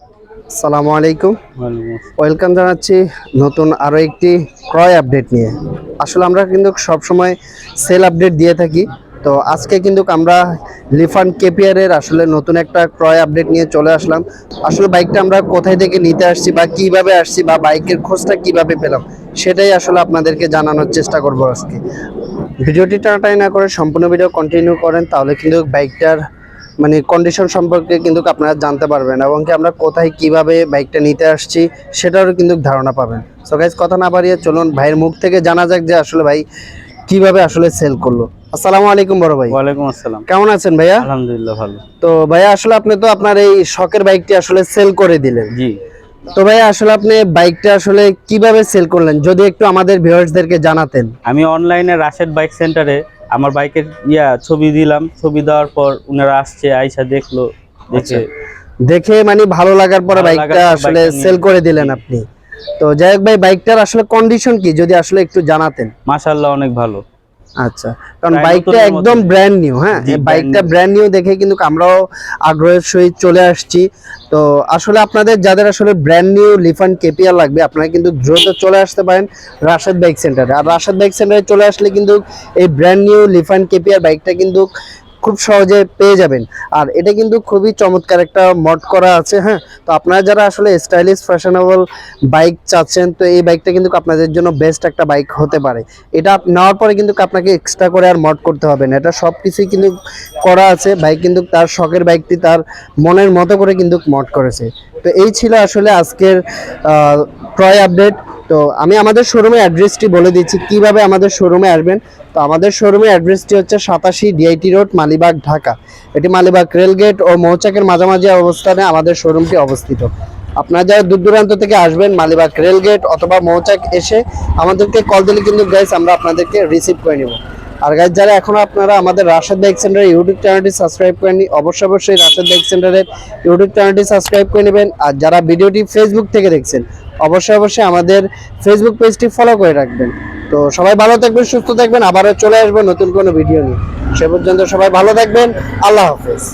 আসসালামু আলাইকুম। ওয়েলকাম জানাচ্ছি নতুন আরও একটি ক্রয় আপডেট নিয়ে। আসলে আমরা কিন্তু সবসময় সেল আপডেট দিয়ে থাকি। তো আজকে কিন্তু আমরা লিফান কেপিয়ারের আসলে নতুন একটা ক্রয় আপডেট নিয়ে চলে আসলাম। আসলে বাইকটা আমরা কোথায় থেকে নিতে আসছি বা কিভাবে আসছি বা বাইকের খোঁজটা কিভাবে পেলাম সেটাই আসলে আপনাদেরকে জানানোর চেষ্টা করব আজকে। ভিডিওটি টানাটানি না করে সম্পূর্ণ ভিডিও কন্টিনিউ করেন, তাহলে কিন্তু বাইকটার মানে কন্ডিশন সম্পর্কে কিন্তু আপনারা জানতে পারবেন এবং কি আমরা কোথায় কিভাবে বাইকটা নিতে আসছি সেটারও কিন্তু ধারণা পাবেন। সো গাইস, কথা না বাড়িয়ে চলুন ভাইয়ের মুখ থেকে জানা যাক যে আসলে ভাই কিভাবে আসলে সেল করলো। আসসালামু আলাইকুম বড় ভাই। ওয়ালাইকুম আসসালাম। কেমন আছেন ভাইয়া? আলহামদুলিল্লাহ ভালো। তো ভাইয়া আসলে আপনি তো আপনার এই শখের বাইকটি আসলে সেল করে দিলেন। জি, তো ভাইয়া আসলে আপনি বাইকটা আসলে কিভাবে সেল করলেন যদি একটু আমাদের ভিউয়ার্সদেরকে জানাতেন। আমি অনলাইনে রাশেদ বাইক সেন্টারে আমার বাইকের ছবি দিলাম। ছবি দেওয়ার পর উনারা আসছে, আইসা দেখলো, দেখে দেখে মানে ভালো লাগার পরে ভালো বাইকটা লাগার পর আসলে বাইকটা নিয়ে সেল করে দিলেন জি। আপনি। তো যাই হোক ভাই, বাইকটার আসলে কন্ডিশন কি যদি আসলে একটু জানাতেন। মাশাআল্লাহ অনেক ভালো। আচ্ছা, কারণ প্রায় বাইকটা নতুনের একদম মতোই। Brand new. হ্যাঁ, জি, এই brand বাইকটা new। ব্র্যান্ড নিউ দেখে কিন্তু আমরাও আগ্রহের সহিত চলে আসছি। তো আসলে আপনাদের যাদের আসলে ব্র্যান্ড নিউ লিফান কেপিআর লাগবে আপনারা কিন্তু দ্রুত চলে আসতে পারেন রাশেদ বাইক সেন্টারে। আর রাশেদ বাইক সেন্টারে চলে আসলে কিন্তু এই ব্র্যান্ড নিউ লিফান কেপিআর বাইকটা কিন্তু খুব সহজে পেয়ে যাবেন। আর এটা কিন্তু খুবই চমৎকার একটা মড করা আছে। হ্যাঁ, তো আপনারা যারা আসলে স্টাইলিশ ফ্যাশনেবল বাইক চাচ্ছেন তো এই বাইকটা কিন্তু আপনাদের জন্য বেস্ট একটা বাইক হতে পারে। এটা নেওয়ার পরে কিন্তু আপনাকে এক্সট্রা করে আর মড করতে হবে না, এটা সব কিছুই কিন্তু করা আছে। বাইক কিন্তু তার শখের বাইকটি তার মনের মতো করে কিন্তু মড করেছে। তো এই ছিল আসলে আজকের ক্রয় আপডেট। তো আমি আমাদের শোরুমের অ্যাড্রেসটি বলে দিচ্ছি কিভাবে আমাদের শোরুমে আসবেন। তো আমাদের শোরুমের অ্যাড্রেসটি হচ্ছে 87 ডিআইটি রোড, মালিবাগ, ঢাকা। এটি মালিবাগ রেলগেট ও মৌচাকের মাঝামাঝি অবস্থানে আমাদের শোরুমটি অবস্থিত। আপনারা যারা দূর দূরান্ত থেকে আসবেন মালিবাগ রেলগেট অথবা মৌচাক এসে আমাদেরকে কল দিলে কিন্তু গাইস আমরা আপনাদেরকে রিসিভ করে নেব। আর গাইস, যারা এখনো আপনারা আমাদের রাশেদ বাইক সেন্টারের ইউটিউব চ্যানেলটি সাবস্ক্রাইব করেননি অবশ্যই রাশেদ বাইক সেন্টারের ইউটিউব চ্যানেলটি সাবস্ক্রাইব করে নেবেন। আর যারা ভিডিওটি ফেসবুক থেকে দেখছেন অবশ্যই আমাদের ফেসবুক পেজটি ফলো করে রাখবেন। তো সবাই ভালো থাকবেন, সুস্থ থাকবেন, আবারও চলে আসবো নতুন কোনো ভিডিও নিয়ে। সে পর্যন্ত সবাই ভালো থাকবেন। আল্লাহ হাফেজ।